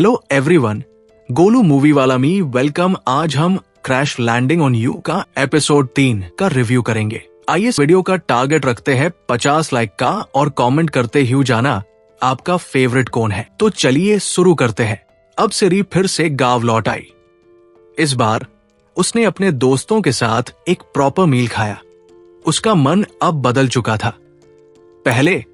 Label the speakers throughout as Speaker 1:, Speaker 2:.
Speaker 1: Hello everyone, Golu movie वाला me welcome. आज हम क्रैश लैंडिंग ऑन यू का एपिसोड 3 का रिव्यू करेंगे। आइए इस वीडियो का टारगेट रखते हैं 50 लाइक का और कमेंट करते हुए जाना आपका फेवरेट कौन है। तो चलिए शुरू करते हैं। अब सिरी फिर से गांव लौट आई। इस बार उसने अपने दोस्तों के साथ एक प्रॉपर मील खाया। उसका मन अब बदल चुका था। पहले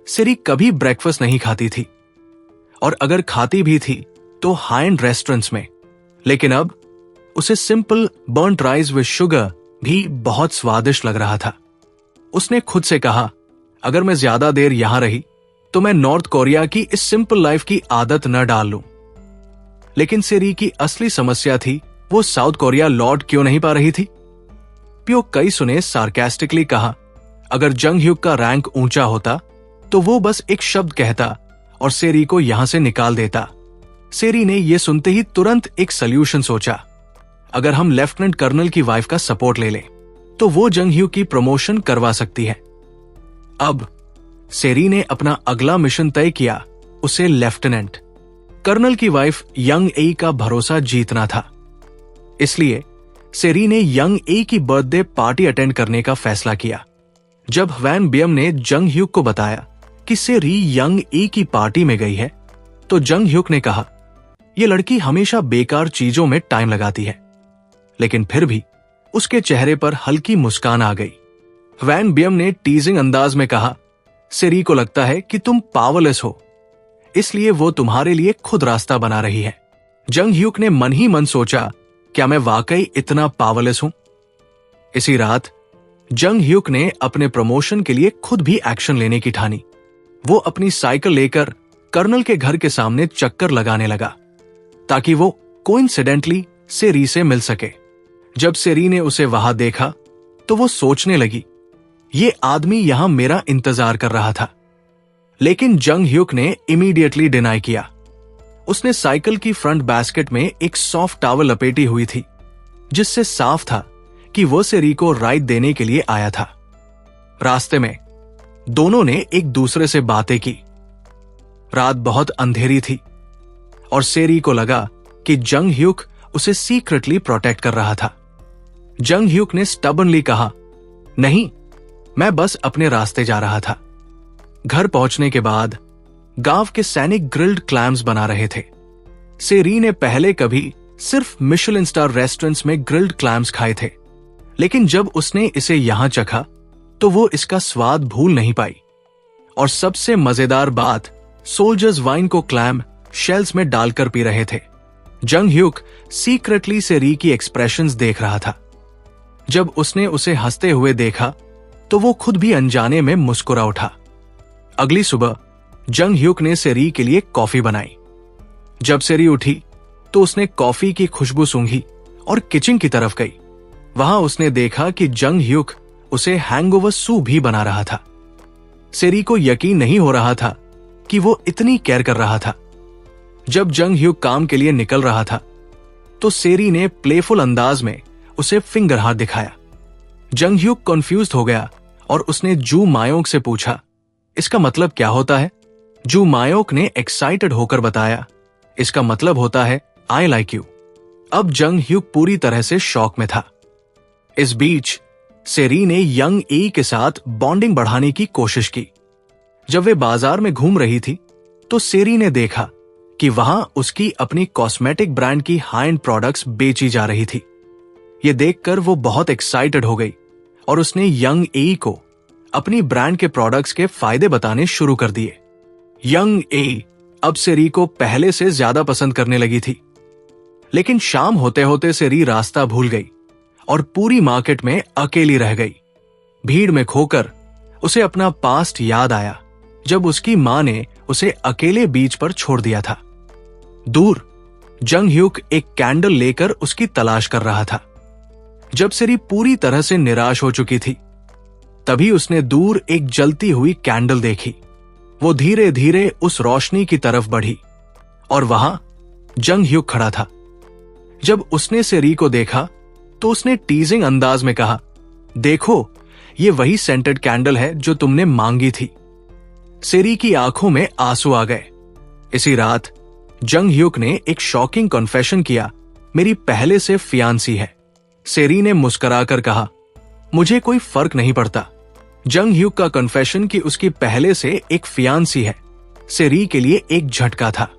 Speaker 1: सिरी कभी ब्रेकफास्ट नहीं खाती थी और अगर खाती भी थी तो हाई एंड रेस्टोरेंट्स में, लेकिन अब उसे simple burnt rice with sugar भी बहुत स्वादिष्ट लग रहा था। उसने खुद से कहा, अगर मैं ज्यादा देर यहां रही तो मैं नॉर्थ कोरिया की इस सिंपल लाइफ की आदत न डाल लूं। लेकिन सिरी की असली समस्या थी वो साउथ कोरिया लौट क्यों नहीं पा रही थी। प्यो कई सुने सार्केस्टिकली कहा, अगर जंग ह्यूक का रैंक ऊंचा होता तो वो बस एक शब्द कहता और सेरी को यहां से निकाल देता। सेरी ने यह सुनते ही तुरंत एक सॉल्यूशन सोचा। अगर हम लेफ्टिनेंट कर्नल की वाइफ का सपोर्ट ले लें तो वो जंग ह्यूक की प्रमोशन करवा सकती है। अब सेरी ने अपना अगला मिशन तय किया, उसे लेफ्टिनेंट कर्नल की वाइफ यंग ए का भरोसा जीतना था। इसलिए सेरी ने यंग ए की बर्थडे पार्टी अटेंड करने का फैसला किया। जब वैन बियम ने जंग ह्यूक को बताया कि सेरी यंग ए की पार्टी में गई है तो जंग ह्यूक ने कहा, यह लड़की हमेशा बेकार चीजों में टाइम लगाती है। लेकिन फिर भी उसके चेहरे पर हल्की मुस्कान आ गई। वैन बियम ने टीजिंग अंदाज में कहा, सेरी को लगता है कि तुम पावरलेस हो, इसलिए वो तुम्हारे लिए खुद रास्ता बना रही है। जंग ह्यूक ने मन ही मन सोचा, क्या मैं वाकई इतना पावरलेस हूं? इसी रात जंग ह्यूक ने अपने प्रमोशन के लिए खुद भी एक्शन लेने की ठानी। वो अपनी साइकिल लेकर कर्नल के घर के सामने चक्कर लगाने लगा ताकि वो कोइंसिडेंटली सेरी से मिल सके। जब सेरी ने उसे वहां देखा तो वो सोचने लगी, ये आदमी यहां मेरा इंतजार कर रहा था। लेकिन जंग ह्यूक ने इमीडिएटली डिनाई किया। उसने साइकिल की फ्रंट बास्केट में एक सॉफ्ट टॉवल लपेटी हुई थी, जिससे साफ था कि वो सेरी को राइड देने के लिए आया था। रास्ते में दोनों ने एक दूसरे से बातें की। रात बहुत अंधेरी थी और सेरी को लगा कि जंग ह्यूक उसे सीक्रेटली प्रोटेक्ट कर रहा था। जंग ह्यूक ने स्टबर्नली कहा, नहीं, मैं बस अपने रास्ते जा रहा था। घर पहुंचने के बाद गांव के सैनिक ग्रिल्ड क्लैम्स बना रहे थे। सेरी ने पहले कभी सिर्फ मिशेलिन स्टार रेस्टोरेंट्स में ग्रिल्ड क्लैम्स खाए थे, लेकिन जब उसने इसे यहां चखा तो वो इसका स्वाद भूल नहीं पाई। और सबसे मजेदार बात, सोल्जर्स वाइन को क्लैम शेल्स में डालकर पी रहे थे। जंग ह्यूक सीक्रेटली सेरी की एक्सप्रेशंस देख रहा था। जब उसने उसे हंसते हुए देखा तो वो खुद भी अनजाने में मुस्कुरा उठा। अगली सुबह जंग ह्यूक ने सेरी के लिए कॉफी बनाई। जब सेरी उठी तो उसने कॉफी की खुशबू सूंघी और किचन की तरफ गई। वहां उसने देखा कि जंग ह्यूक उसे हैंगओवर सूप भी बना रहा था। सेरी को यकीन नहीं हो रहा था कि वो इतनी केयर कर रहा था। जब जंग ह्यूक काम के लिए निकल रहा था तो सेरी ने प्लेफुल अंदाज में उसे फिंगर हाथ दिखाया। जंग ह्यूक कंफ्यूज हो गया और उसने जू मायोक से पूछा, इसका मतलब क्या होता है? जू मायोक ने एक्साइटेड होकर बताया, इसका मतलब होता है आई लाइक यू। अब जंग ह्यूक पूरी तरह से शॉक में था। इस बीच सेरी ने यंग ए के साथ बॉन्डिंग बढ़ाने की कोशिश की। जब वे बाजार में घूम रही थी तो सेरी ने देखा कि वहां उसकी अपनी कॉस्मेटिक ब्रांड की हाई एंड प्रोडक्ट्स बेची जा रही थी। ये देखकर वो बहुत एक्साइटेड हो गई और उसने यंग ए को अपनी ब्रांड के प्रोडक्ट्स के फायदे बताने शुरू कर दिए। यंग ए अब सेरी को पहले से ज्यादा पसंद करने लगी थी। लेकिन शाम होते होते सेरी रास्ता भूल गई और पूरी मार्केट में अकेली रह गई। भीड़ में खोकर उसे अपना पास्ट याद आया, जब उसकी मां ने उसे अकेले बीच पर छोड़ दिया था। दूर जंग ह्यूक एक कैंडल लेकर उसकी तलाश कर रहा था। जब सेरी पूरी तरह से निराश हो चुकी थी, तभी उसने दूर एक जलती हुई कैंडल देखी। वो धीरे धीरे उस रोशनी की तरफ बढ़ी और वहां जंग ह्यूक खड़ा था। जब उसने सेरी को देखा तो उसने टीजिंग अंदाज में कहा, देखो, ये वही सेंटेड कैंडल है जो तुमने मांगी थी। सेरी की आंखों में आंसू आ गए। इसी रात जंग ह्यूक ने एक शॉकिंग कन्फेशन किया, मेरी पहले से फियांसी है। सेरी ने मुस्कुराकर कहा, मुझे कोई फर्क नहीं पड़ता। जंग ह्यूक का कन्फेशन कि उसकी पहले से एक फियांसी है सेरी के लिए एक झटका था,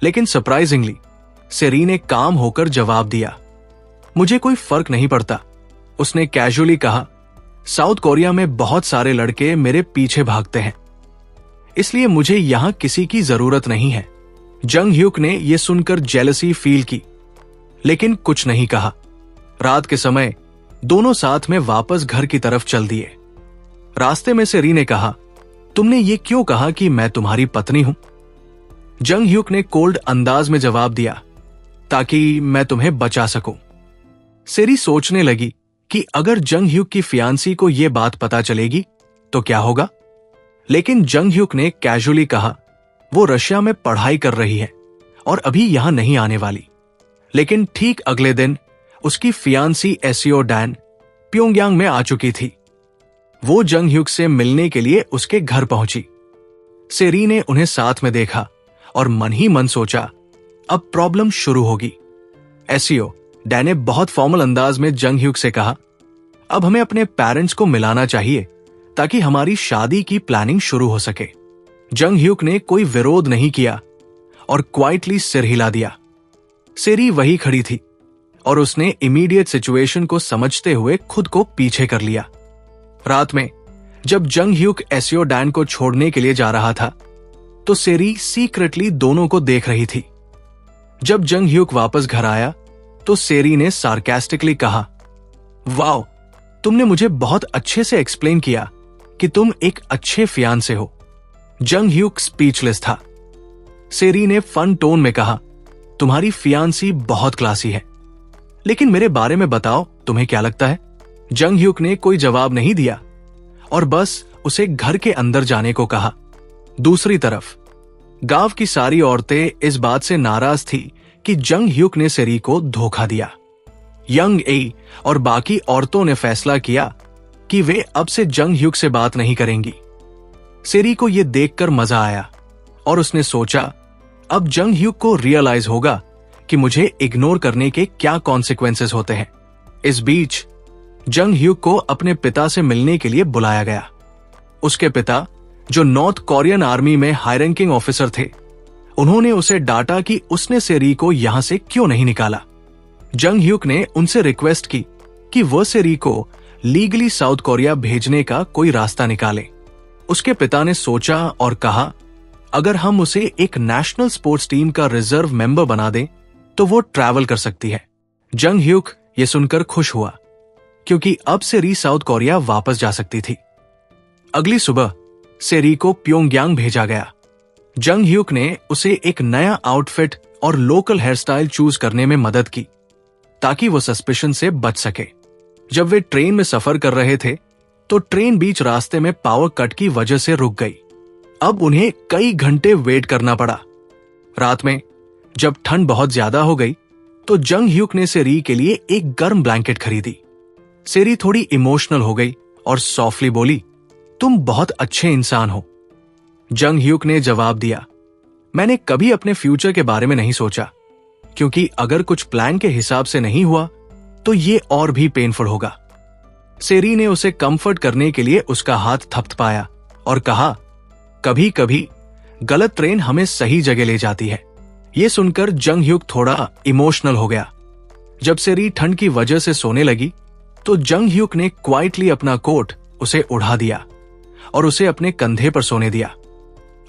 Speaker 1: लेकिन सरप्राइजिंगली सेरी ने काम होकर जवाब दिया, मुझे कोई फर्क नहीं पड़ता। उसने कैजुअली कहा, साउथ कोरिया में बहुत सारे लड़के मेरे पीछे भागते हैं, इसलिए मुझे यहां किसी की जरूरत नहीं है। जंग ह्यूक ने यह सुनकर जेलसी फील की, लेकिन कुछ नहीं कहा। रात के समय दोनों साथ में वापस घर की तरफ चल दिए। रास्ते में सेरी ने कहा, तुमने ये क्यों कहा कि मैं तुम्हारी पत्नी हूं? जंग ह्यूक ने कोल्ड अंदाज में जवाब दिया, ताकि मैं तुम्हें बचा सकूं। सेरी सोचने लगी कि अगर जंग ह्यूक की फियांसी को यह बात पता चलेगी तो क्या होगा, लेकिन जंग ह्यूक ने कैजुअली कहा, वो रशिया में पढ़ाई कर रही है और अभी यहां नहीं आने वाली। लेकिन ठीक अगले दिन उसकी फियांसी एसियो डैन प्योंगयांग में आ चुकी थी। वो जंग ह्यूक से मिलने के लिए उसके घर पहुंची। सेरी ने उन्हें साथ में देखा और मन ही मन सोचा, अब प्रॉब्लम शुरू होगी। एसियो डैन ने बहुत फॉर्मल अंदाज में जंग ह्यूक से कहा, अब हमें अपने पेरेंट्स को मिलाना चाहिए ताकि हमारी शादी की प्लानिंग शुरू हो सके। जंग ह्यूक ने कोई विरोध नहीं किया और क्वाइटली सिर हिला दिया। सेरी वही खड़ी थी और उसने इमीडिएट सिचुएशन को समझते हुए खुद को पीछे कर लिया। रात में जब जंग ह्यूक एसियो डैन को छोड़ने के लिए जा रहा था तो सेरी सीक्रेटली दोनों को देख रही थी। जब जंग ह्यूक वापस घर आया तो सेरी ने सार्कास्टिकली कहा, वाओ, तुमने मुझे बहुत अच्छे से एक्सप्लेन किया कि तुम एक अच्छे फियांसे हो। जंग ह्यूक स्पीचलेस था। सेरी ने फन टोन में कहा, तुम्हारी फियांसी बहुत क्लासी है, लेकिन मेरे बारे में बताओ, तुम्हें क्या लगता है? जंग ह्यूक ने कोई जवाब नहीं दिया और बस उसे घर के अंदर जाने को कहा। दूसरी तरफ गांव की सारी औरतें इस बात से नाराज थी कि जंग ह्यूक ने सेरी को धोखा दिया। यंग ए और बाकी औरतों ने फैसला किया कि वे अब से जंग ह्यूक से बात नहीं करेंगी। सेरी को यह देखकर मजा आया और उसने सोचा, अब जंग ह्यूक को रियलाइज होगा कि मुझे इग्नोर करने के क्या कॉन्सिक्वेंसेस होते हैं। इस बीच जंग ह्यूक को अपने पिता से मिलने के लिए बुलाया गया। उसके पिता, जो नॉर्थ कोरियन आर्मी में हाई रैंकिंग ऑफिसर थे, उन्होंने उसे डांटा कि उसने सेरी को यहां से क्यों नहीं निकाला। जंग ह्यूक ने उनसे रिक्वेस्ट की कि वह सेरी को लीगली साउथ कोरिया भेजने का कोई रास्ता निकाले। उसके पिता ने सोचा और कहा, अगर हम उसे एक नेशनल स्पोर्ट्स टीम का रिजर्व मेंबर बना दें तो वो ट्रैवल कर सकती है। जंग ह्यूक ये सुनकर खुश हुआ क्योंकि अब सेरी साउथ कोरिया वापस जा सकती थी। अगली सुबह सेरी को प्योंगयांग भेजा गया। जंग ह्यूक ने उसे एक नया आउटफिट और लोकल हेयर स्टाइल चूज करने में मदद की ताकि वो सस्पिशन से बच सके। जब वे ट्रेन में सफर कर रहे थे तो ट्रेन बीच रास्ते में पावर कट की वजह से रुक गई। अब उन्हें कई घंटे वेट करना पड़ा। रात में जब ठंड बहुत ज्यादा हो गई तो जंग ह्यूक ने सेरी के लिए एक गर्म ब्लैंकेट खरीदी। सेरी थोड़ी इमोशनल हो गई और सॉफ्टली बोली, तुम बहुत अच्छे इंसान हो। जंग ह्यूक ने जवाब दिया, मैंने कभी अपने फ्यूचर के बारे में नहीं सोचा, क्योंकि अगर कुछ प्लान के हिसाब से नहीं हुआ तो ये और भी पेनफुल होगा। सेरी ने उसे कंफर्ट करने के लिए उसका हाथ थपथपाया और कहा, कभी कभी गलत ट्रेन हमें सही जगह ले जाती है। यह सुनकर जंग ह्यूक थोड़ा इमोशनल हो गया। जब सेरी ठंड की वजह से सोने लगी तो जंग ह्यूक ने क्वाइटली अपना कोट उसे उड़ा दिया और उसे अपने कंधे पर सोने दिया।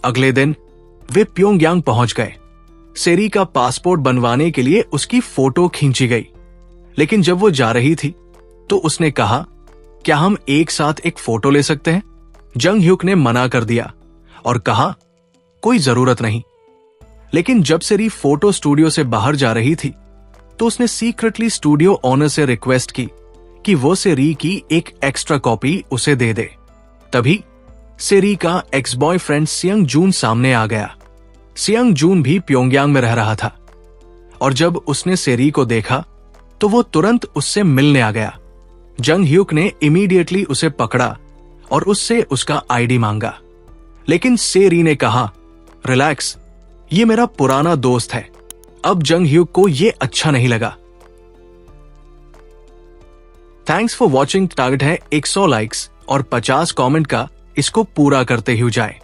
Speaker 1: अगले दिन वे प्योंगयांग पहुंच गए। सेरी का पासपोर्ट बनवाने के लिए उसकी फोटो खींची गई, लेकिन जब वो जा रही थी तो उसने कहा, क्या हम एक साथ एक फोटो ले सकते हैं? जंग ह्यूक ने मना कर दिया और कहा, कोई जरूरत नहीं। लेकिन जब सेरी फोटो स्टूडियो से बाहर जा रही थी तो उसने सीक्रेटली स्टूडियो ओनर से रिक्वेस्ट की कि वो सेरी की एक एक्स्ट्रा कॉपी उसे दे दे। तभी सेरी का एक्स बॉयफ्रेंड सियंग जून सामने आ गया। सियंग जून भी प्योंगयांग में रह रहा था और जब उसने सेरी को देखा तो वो तुरंत उससे मिलने आ गया। जंग ह्यूक ने इमीडिएटली उसे पकड़ा और उससे उसका आईडी मांगा, लेकिन सेरी ने कहा, रिलैक्स, ये मेरा पुराना दोस्त है। अब जंग ह्यूक को ये अच्छा नहीं लगा। Thanks for watching. टारगेट है 100 लाइक्स और 50 कमेंट का, इसको पूरा करते ही जाए।